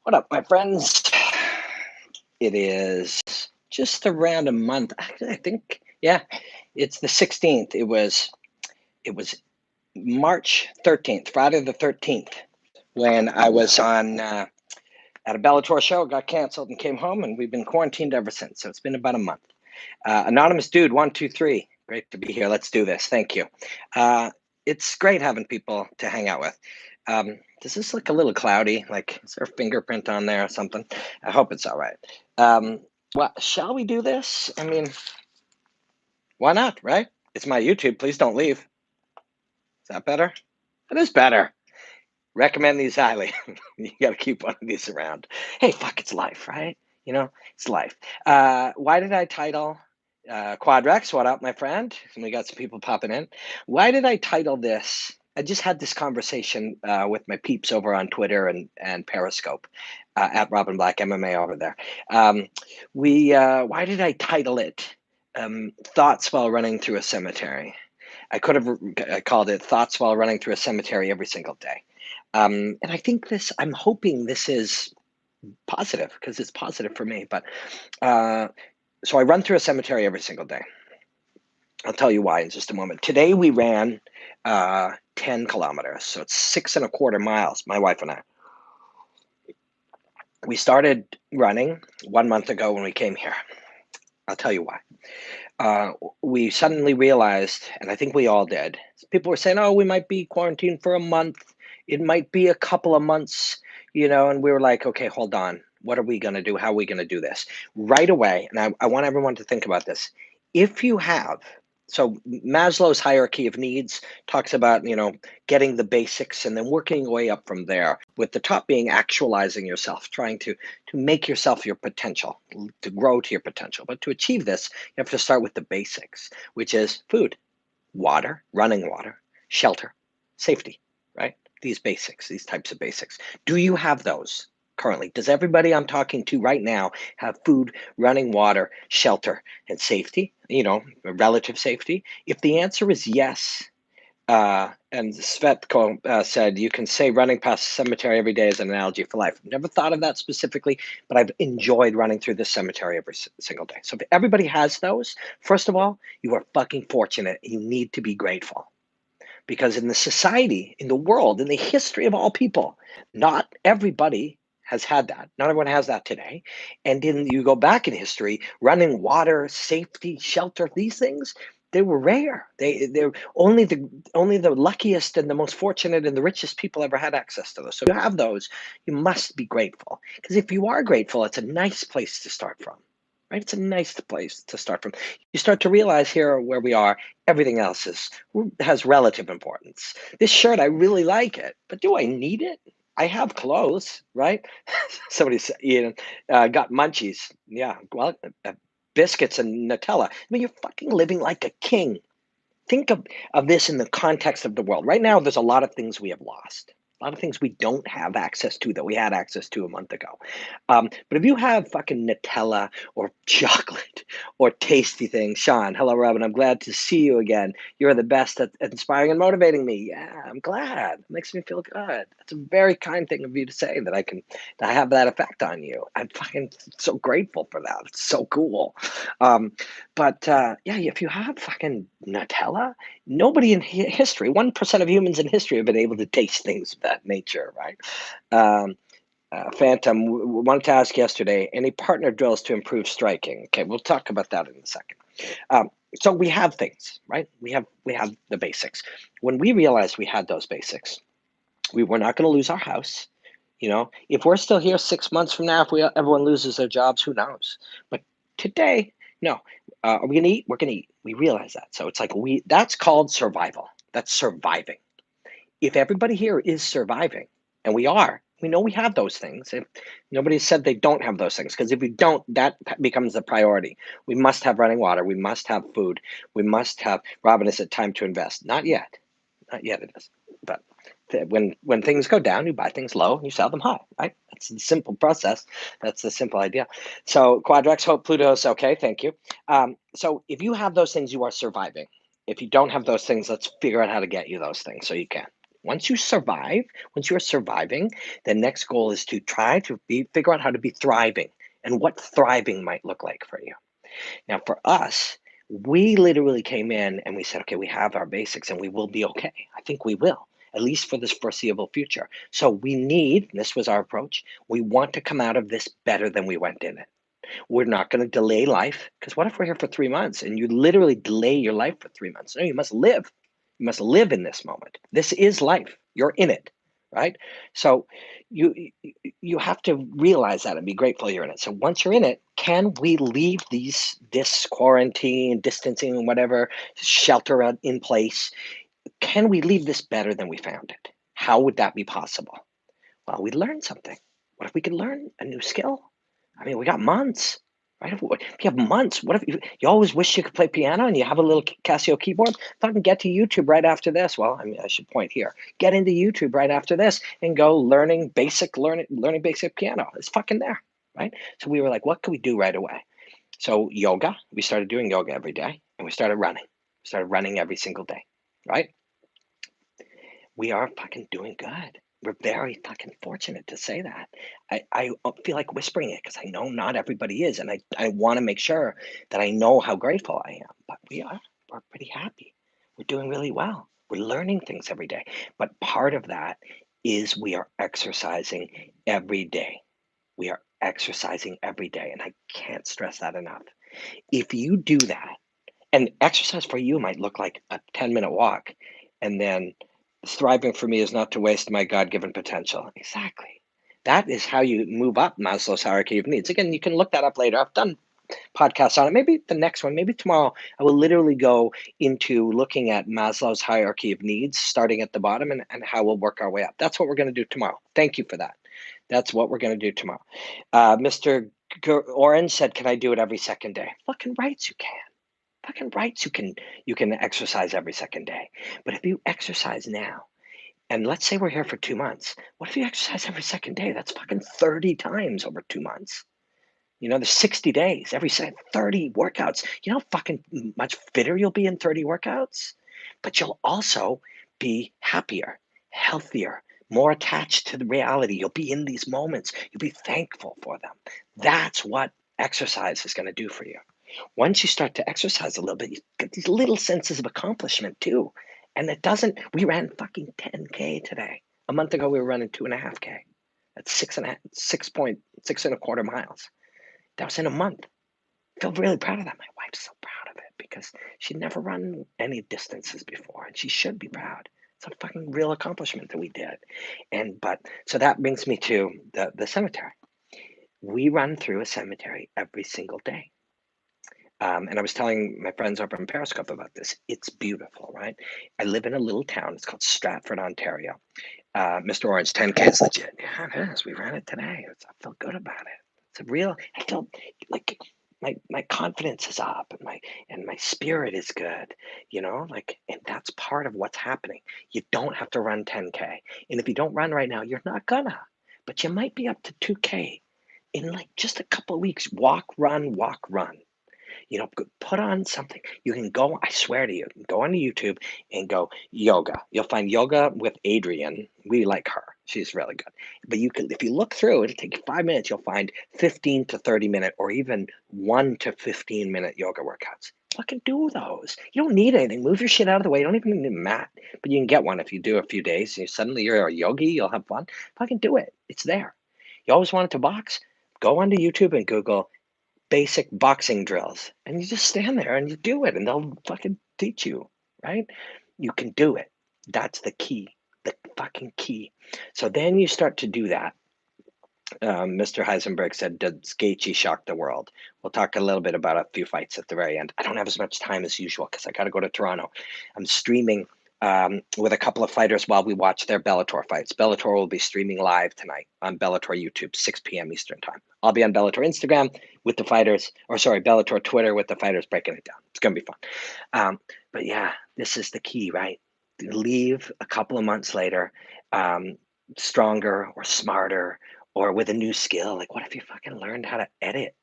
What up, my friends? It is just around a month. Actually, I think, yeah, it's the 16th. It was March 13th, Friday the 13th, when I was on at a Bellator show, got canceled, and came home, and we've been quarantined ever since. So it's been about a month. Anonymous dude, 123. Great to be here. Let's do this. Thank you. It's great having people to hang out with. Does this look a little cloudy? Like, is there a fingerprint on there or something? I hope it's all right. Well, shall we do this? I mean, why not, right? It's my YouTube. Please don't leave. Is that better? It is better. Recommend these highly. You got to keep one of these around. Hey, fuck, it's life, right? It's life. Why did I title Quadrex? What up, my friend? And we got some people popping in. Why did I title this? I just had this conversation with my peeps over on Twitter and Periscope at Robin Black MMA over there. Why did I title it Thoughts While Running Through a Cemetery? I could have called it Thoughts While Running Through a Cemetery Every Single Day. And I think I'm hoping this is positive because it's positive for me. But so I run through a cemetery every single day. I'll tell you why in just a moment. Today we ran 10 kilometers. So it's 6.25 miles, my wife and I. We started running 1 month ago when we came here. I'll tell you why. We suddenly realized, and I think we all did, people were saying, oh, we might be quarantined for a month. It might be a couple of months, and we were like, okay, hold on. What are we going to do? How are we going to do this? Right away, and I want everyone to think about this. If you have, so Maslow's Hierarchy of Needs talks about, getting the basics and then working your way up from there, with the top being actualizing yourself, trying to make yourself your potential, to grow to your potential. But to achieve this, you have to start with the basics, which is food, water, running water, shelter, safety, right? These basics, these types of basics. Do you have those currently? Does everybody I'm talking to right now have food, running water, shelter, and safety, relative safety? If the answer is yes, and Svetko said, you can say running past the cemetery every day is an analogy for life. Never thought of that specifically, but I've enjoyed running through this cemetery every single day. So if everybody has those, first of all, you are fucking fortunate. You need to be grateful. Because in the society, in the world, in the history of all people, not everybody has had that. Not everyone has that today. And you go back in history, running water, safety, shelter, these things, they were rare. They're only the luckiest and the most fortunate and the richest people ever had access to those. So if you have those, you must be grateful. Because if you are grateful, it's a nice place to start from. Right? It's a nice place to start from. You start to realize here where we are, everything else has relative importance. This shirt, I really like it, but do I need it? I have clothes, right? Somebody said, got munchies. Yeah, well, biscuits and Nutella. I mean, you're fucking living like a king. Think of this in the context of the world. Right now, there's a lot of things we have lost. A lot of things we don't have access to that we had access to a month ago. But if you have fucking Nutella or chocolate or tasty things, Sean, hello, Robin. I'm glad to see you again. You're the best at inspiring and motivating me. Yeah, I'm glad. It makes me feel good. That's a very kind thing of you to say that I have that effect on you. I'm fucking so grateful for that. It's so cool. But yeah, if you have fucking Nutella, nobody in history, 1% of humans in history have been able to taste things of that nature, right? Phantom, wanted to ask yesterday, any partner drills to improve striking? Okay, we'll talk about that in a second. So we have things, right? We have the basics. When we realized we had those basics, we were not going to lose our house. If we're still here 6 months from now, if everyone loses their jobs, who knows? But today, no. Are we going to eat? We're going to eat. We realize that. So it's like that's called survival. That's surviving. If everybody here is surviving, and we are, we know we have those things. If nobody said they don't have those things, because if we don't, that becomes the priority. We must have running water. We must have food. We must have, Robin, is it time to invest? Not yet. Not yet it is. But when things go down, you buy things low and you sell them high, right? That's the simple process. That's the simple idea. So Quadrex, hope Pluto's okay. Thank you. So if you have those things, you are surviving. If you don't have those things, let's figure out how to get you those things so you can. Once you survive, once you're surviving, the next goal is to try to figure out how to be thriving and what thriving might look like for you. Now, for us, we literally came in and we said, okay, we have our basics and we will be okay. I think we will, at least for this foreseeable future. So we need, this was our approach, we want to come out of this better than we went in it. We're not going to delay life because what if we're here for 3 months and you literally delay your life for 3 months? No, you must live. You must live in this moment. This is life. You're in it, right? So you have to realize that and be grateful you're in it. So once you're in it, can we leave this quarantine, distancing, whatever shelter in place? Can we leave this better than we found it? How would that be possible? Well, we learned something. What if we could learn a new skill? I mean, we got months, right? If you have months, what if you always wish you could play piano and you have a little Casio keyboard? Fucking get to YouTube right after this. Well, I mean, I should point here. Get into YouTube right after this and go learning basic piano. It's fucking there, right? So we were like, what can we do right away? So yoga, we started doing yoga every day and we started running. We started running every single day, right? We are fucking doing good. We're very fucking fortunate to say that. I feel like whispering it because I know not everybody is, and I want to make sure that I know how grateful I am. But we're pretty happy. We're doing really well. We're learning things every day. But part of that is we are exercising every day. We are exercising every day, and I can't stress that enough. If you do that, and exercise for you might look like a 10-minute walk, and then thriving for me is not to waste my God-given potential. Exactly. That is how you move up Maslow's hierarchy of needs. Again, you can look that up later. I've done podcasts on it. Maybe the next one, maybe tomorrow, I will literally go into looking at Maslow's hierarchy of needs, starting at the bottom, and how we'll work our way up. That's what we're going to do tomorrow. Thank you for that. That's what we're going to do tomorrow. Mr. Orange said, can I do it every second day? Fucking rights you can. Fucking rights you can exercise every second day. But if you exercise now, and let's say we're here for 2 months, what if you exercise every second day? That's fucking 30 times over 2 months. There's 60 days, every second, 30 workouts. You know how fucking much fitter you'll be in 30 workouts? But you'll also be happier, healthier, more attached to the reality. You'll be in these moments. You'll be thankful for them. That's what exercise is going to do for you. Once you start to exercise a little bit, you get these little senses of accomplishment too. And we ran fucking 10K today. A month ago, we were running 2.5K. That's 6.6 and a quarter miles. That was in a month. I feel really proud of that. My wife's so proud of it because she'd never run any distances before, and she should be proud. It's a fucking real accomplishment that we did. So that brings me to the cemetery. We run through a cemetery every single day. And I was telling my friends over in Periscope about this. It's beautiful, right? I live in a little town. It's called Stratford, Ontario. Mr. Orange, 10K is legit. Yeah, it is. We ran it today. I feel good about it. It's a real. I feel like my confidence is up and my spirit is good. And that's part of what's happening. You don't have to run 10K, and if you don't run right now, you're not gonna. But you might be up to 2K in like just a couple of weeks. Walk, run, walk, run. Put on something. You can go, I swear to you, go on YouTube and go yoga. You'll find yoga with Adrienne. We like her. She's really good. But if you look through, it'll take you 5 minutes. You'll find 15 to 30 minute or even 1 to 15 minute yoga workouts. Fucking do those. You don't need anything. Move your shit out of the way. You don't even need a mat. But you can get one if you do a few days. Suddenly you're a yogi. You'll have fun. Fucking do it. It's there. You always wanted to box? Go onto YouTube and Google basic boxing drills, and you just stand there and you do it and they'll fucking teach you, right? You can do it. That's the fucking key. So then you start to do that. Mr. Heisenberg said, does Gaethje shock the world? We'll talk a little bit about a few fights at the very end. I don't have as much time as usual because I got to go to Toronto. I'm streaming with a couple of fighters while we watch their Bellator fights. Bellator will be streaming live tonight on Bellator YouTube, 6 p.m. Eastern time. I'll be on Bellator Instagram with the fighters, Bellator Twitter with the fighters breaking it down. It's going to be fun. But yeah, this is the key, right? Leave a couple of months later, stronger or smarter or with a new skill. Like, what if you fucking learned how to edit?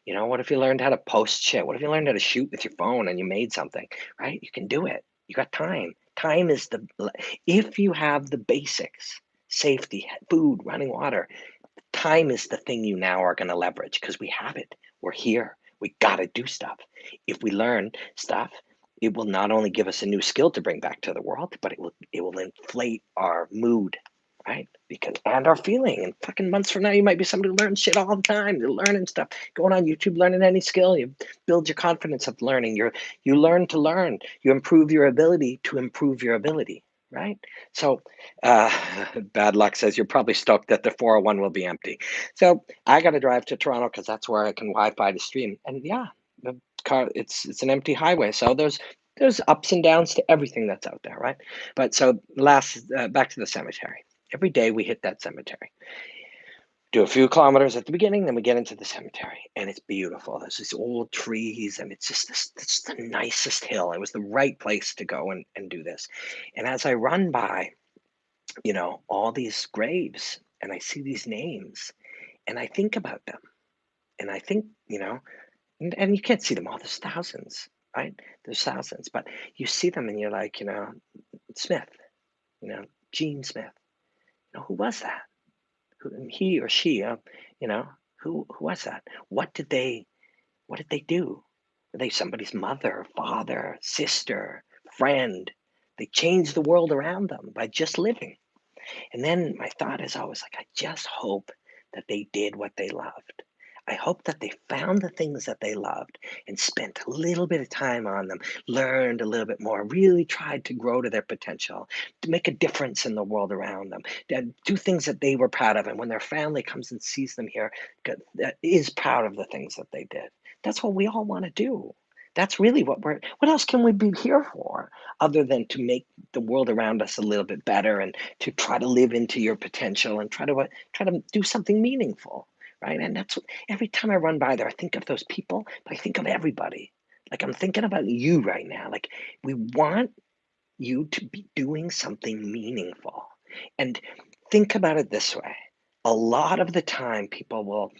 What if you learned how to post shit? What if you learned how to shoot with your phone and you made something, right? You can do it. You got time. Time is if you have the basics, safety, food, running water, time is the thing you now are going to leverage because we have it. We're here. We got to do stuff. If we learn stuff, it will not only give us a new skill to bring back to the world, but it will inflate our mood, right? Because and our feeling. And fucking months from now, you might be somebody who learns shit all the time. You're learning stuff, going on YouTube, learning any skill. You build your confidence of learning. You learn to learn. You improve your ability to improve your ability, right? So uh, bad luck says you're probably stoked that the 401 will be empty. So I got to drive to Toronto because that's where I can Wi-Fi to stream. And yeah, the car it's an empty highway. So there's ups and downs to everything that's out there, right? But so back to the cemetery. Every day we hit that cemetery, do a few kilometers at the beginning, then we get into the cemetery, and it's beautiful. There's these old trees, and it's just it's the nicest hill. It was the right place to go and do this. And as I run by, all these graves and I see these names and I think about them and I think, and you can't see them all. There's thousands, right? There's thousands, but you see them and you're like, Smith, you know, Gene Smith, who was that? He or she, you know, who was that? What did they do? Were they somebody's mother, father, sister, friend? They changed the world around them by just living. And then my thought is always like, I just hope that they did what they loved. I hope that they found the things that they loved and spent a little bit of time on them, learned a little bit more, really tried to grow to their potential, to make a difference in the world around them, to do things that they were proud of. And when their family comes and sees them here, that is proud of the things that they did. That's what we all want to do. That's really what else can we be here for other than to make the world around us a little bit better and to try to live into your potential and try to do something meaningful, right? And that's every time I run by there, I think of those people, but I think of everybody. Like I'm thinking about you right now. Like we want you to be doing something meaningful. And think about it this way. A lot of the time people will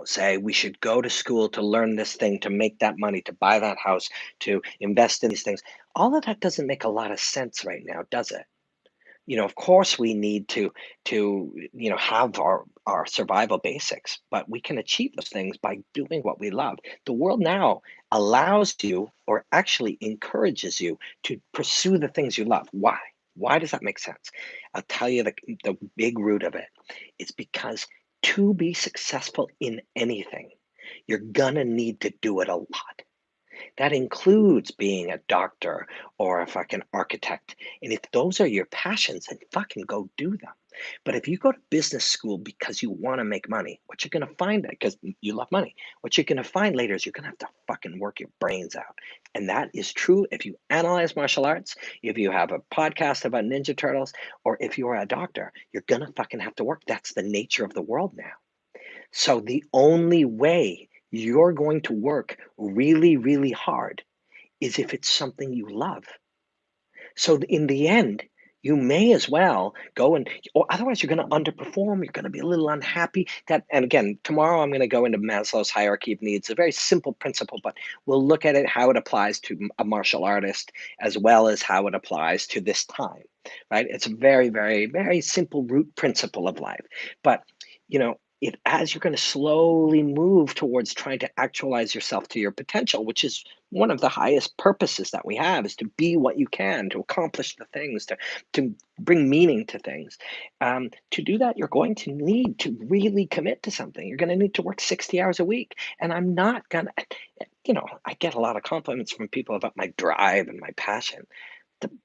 say we should go to school to learn this thing, to make that money, to buy that house, to invest in these things. All of that doesn't make a lot of sense right now, does it? Of course we need to have our survival basics, but we can achieve those things by doing what we love. The world now allows you or actually encourages you to pursue the things you love. Why does that make sense? I'll tell you the big root of it. It's because to be successful in anything, you're gonna need to do it a lot. That includes being a doctor or a fucking architect. And if those are your passions, then fucking go do them. But if you go to business school because you want to make money, what you're going to find because you love money, what you're going to find later is you're going to have to fucking work your brains out. And that is true if you analyze martial arts, if you have a podcast about Ninja Turtles, or if you are a doctor, you're going to fucking have to work. That's the nature of the world now. So the only way you're going to work really, really hard is if it's something you love. So in the end, you may as well go or otherwise you're going to underperform. You're going to be a little unhappy. And again, tomorrow I'm going to go into Maslow's hierarchy of needs. A very simple principle, but we'll look at it how it applies to a martial artist as well as how it applies to this time. Right? It's a very, very, very simple root principle of life. But as you're going to slowly move towards trying to actualize yourself to your potential, which is one of the highest purposes that we have, is to be what you can, to accomplish the things, to bring meaning to things. To do that, you're going to need to really commit to something. You're going to need to work 60 hours a week. And I'm not going to, I get a lot of compliments from people about my drive and my passion.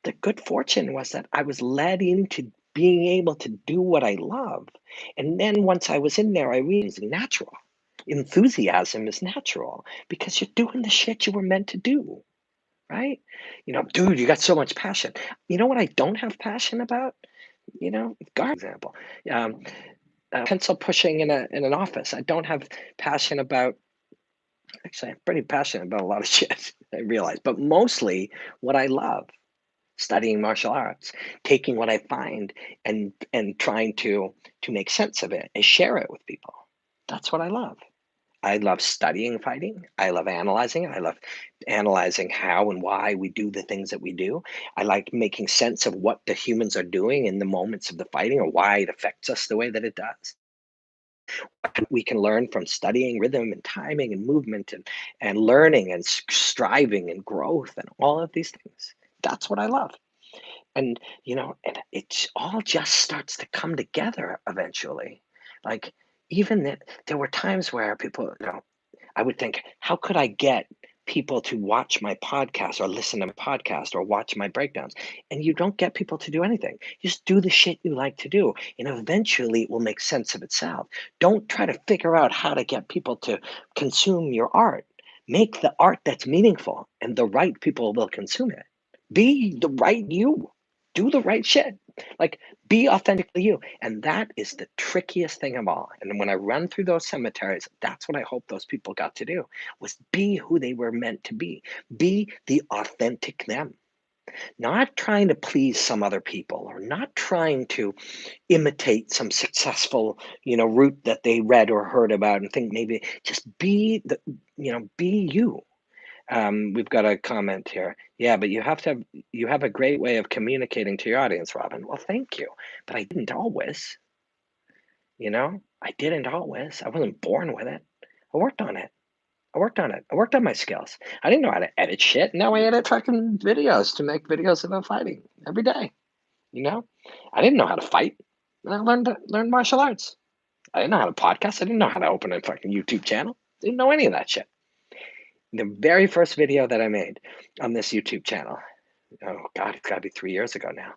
The good fortune was that I was led into being able to do what I love. And then once I was in there, I realized it's natural. Enthusiasm is natural because you're doing the shit you were meant to do, right? Dude, you got so much passion. You know what I don't have passion about? Example, um, pencil pushing in an office. I don't have passion about. Actually, I'm pretty passionate about a lot of shit. I realize, but mostly what I love studying martial arts, taking what I find and trying to make sense of it and share it with people. That's what I love. I love studying fighting. I love analyzing it. I love analyzing how and why we do the things that we do. I like making sense of what the humans are doing in the moments of the fighting or why it affects us the way that it does. We can learn from studying rhythm and timing and movement and learning and striving and growth and all of these things. That's what I love. And and it all just starts to come together eventually. Like even that there were times where people, I would think, how could I get people to watch my podcast or listen to my podcast or watch my breakdowns? And you don't get people to do anything. Just do the shit you like to do. And eventually it will make sense of itself. Don't try to figure out how to get people to consume your art. Make the art that's meaningful and the right people will consume it. Be the right you. Do the right shit. Like, be authentically you. And that is the trickiest thing of all. And when I run through those cemeteries, that's what I hope those people got to do was be who they were meant to be. Be the authentic them. Not trying to please some other people or not trying to imitate some successful, route that they read or heard about and think maybe just be you. We've got a comment here. Yeah, but you have a great way of communicating to your audience, Robin. Well, thank you. But I didn't always, I didn't always. I wasn't born with it. I worked on it. I worked on it. I worked on my skills. I didn't know how to edit shit. Now I edit fucking videos to make videos about fighting every day. You know? I didn't know how to fight. And I learned martial arts. I didn't know how to podcast. I didn't know how to open a fucking YouTube channel. Didn't know any of that shit. The very first video that I made on this YouTube channel, oh God, it's got to be 3 years ago now,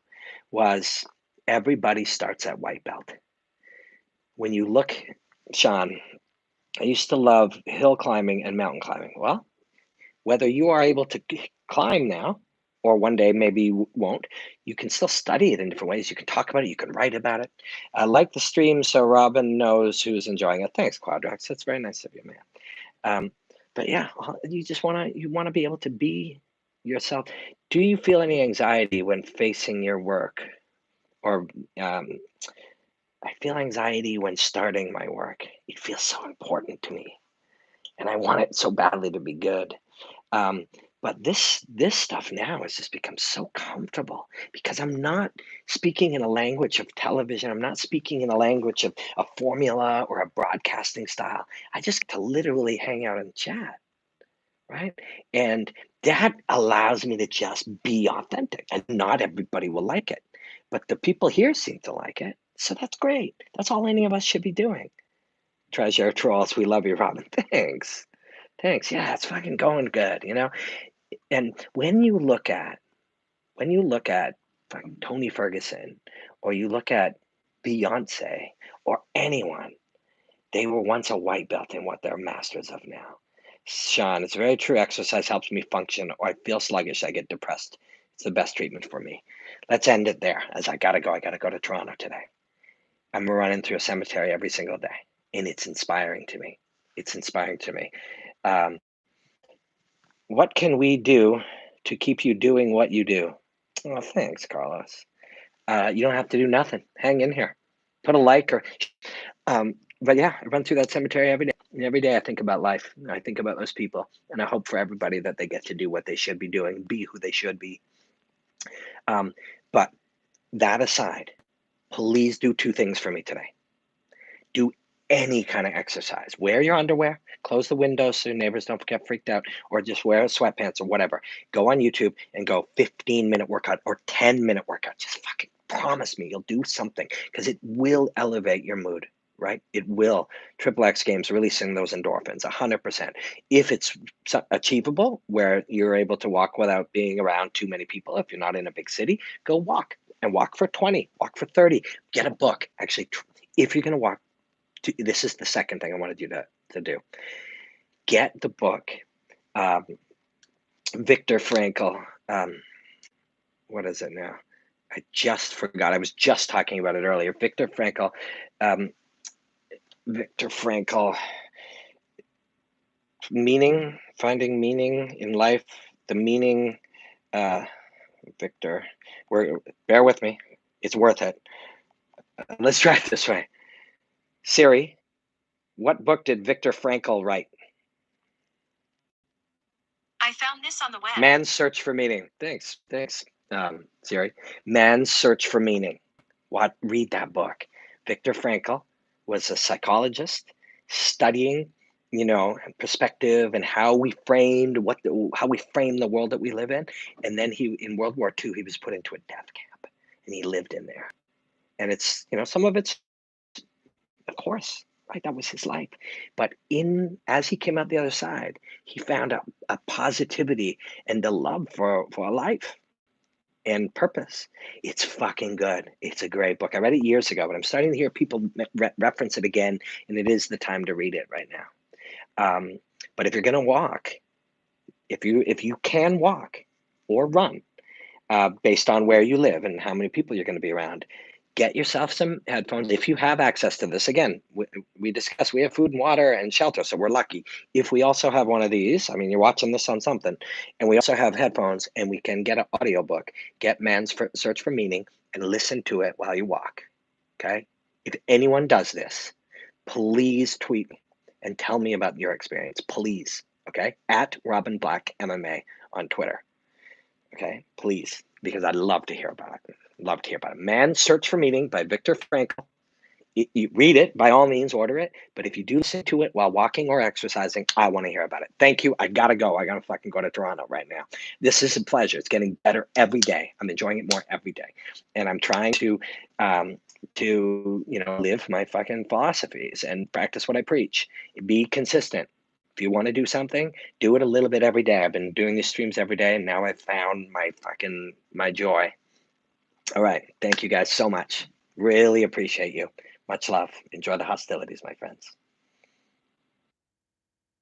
was everybody starts at white belt. When you look, Sean, I used to love hill climbing and mountain climbing. Well, whether you are able to climb now, or one day maybe you won't, you can still study it in different ways. You can talk about it, you can write about it. I like the stream so Robin knows who's enjoying it. Thanks, Quadrax. That's very nice of you, man. Um, but yeah, you wanna be able to be yourself. Do you feel any anxiety when facing your work? Or I feel anxiety when starting my work. It feels so important to me, and I want it so badly to be good. Um, but this stuff now has just become so comfortable because I'm not speaking in a language of television. I'm not speaking in a language of a formula or a broadcasting style. I just get to literally hang out and chat, right? And that allows me to just be authentic. And not everybody will like it, but the people here seem to like it. So that's great. That's all any of us should be doing. Treasure trolls, we love you, Robin. Thanks. Thanks. Yeah, it's fucking going good. And when you look at fucking Tony Ferguson, or you look at Beyonce, or anyone, they were once a white belt in what they're masters of now. Sean, it's very true. Exercise helps me function, or I feel sluggish. I get depressed. It's the best treatment for me. Let's end it there, as I gotta go. I gotta go to Toronto today. I'm running through a cemetery every single day, and it's inspiring to me. It's inspiring to me. Um, what can we do to keep you doing what you do? Oh, thanks, Carlos. You don't have to do nothing. Hang in here. Put a like or but yeah, I run through that cemetery every day. And every day I think about life. I think about those people. And I hope for everybody that they get to do what they should be doing, be who they should be. But that aside, please do two things for me today. Do any kind of exercise. Wear your underwear, close the windows so your neighbors don't get freaked out, or just wear sweatpants or whatever. Go on YouTube and go 15-minute workout or 10-minute workout. Just fucking promise me you'll do something because it will elevate your mood, right? It will. Triple X Games releasing those endorphins, 100%. If it's achievable, where you're able to walk without being around too many people, if you're not in a big city, go walk and walk for 20, walk for 30. Get a book. Actually, if you're going to walk, this is the second thing I wanted you to do. Get the book, um, Viktor Frankl. What is it now? I just forgot. I was just talking about it earlier. Viktor Frankl. Um, Viktor Frankl. Finding meaning in life. The meaning. Victor. Bear with me. It's worth it. Let's try it this way. Siri, What book did Viktor Frankl write? I found this on the web. Man's Search for Meaning. Thanks, Siri. Man's Search for Meaning. What? Read that book. Viktor Frankl was a psychologist studying, perspective and how we framed how we frame the world that we live in. And then in World War II, he was put into a death camp, and he lived in there. And it's, some of it's, of course, right, that was his life. But in as he came out the other side, he found a positivity and a love for a life and purpose. It's fucking good. It's a great book. I read it years ago, but I'm starting to hear people reference it again, and it is the time to read it right now. But if you're gonna walk, if you can walk or run, based on where you live and how many people you're going to be around, get yourself some headphones if you have access to this. Again, we discussed we have food and water and shelter, so we're lucky. If we also have one of these, I mean, you're watching this on something, and we also have headphones, and we can get an audiobook, get Search for Meaning, and listen to it while you walk. Okay? If anyone does this, please tweet me and tell me about your experience. Please. Okay? At Robin Black MMA on Twitter. Okay, please, because I'd love to hear about it. Love to hear about it. Man's Search for Meaning by Viktor Frankl. You read it, by all means, order it. But if you do listen to it while walking or exercising, I want to hear about it. Thank you. I gotta go. I gotta fucking go to Toronto right now. This is a pleasure. It's getting better every day. I'm enjoying it more every day, and I'm trying um, live my fucking philosophies and practice what I preach. Be consistent. If you want to do something, do it a little bit every day. I've been doing these streams every day, and now I've found my joy. All right. Thank you guys so much. Really appreciate you. Much love. Enjoy the hostilities, my friends.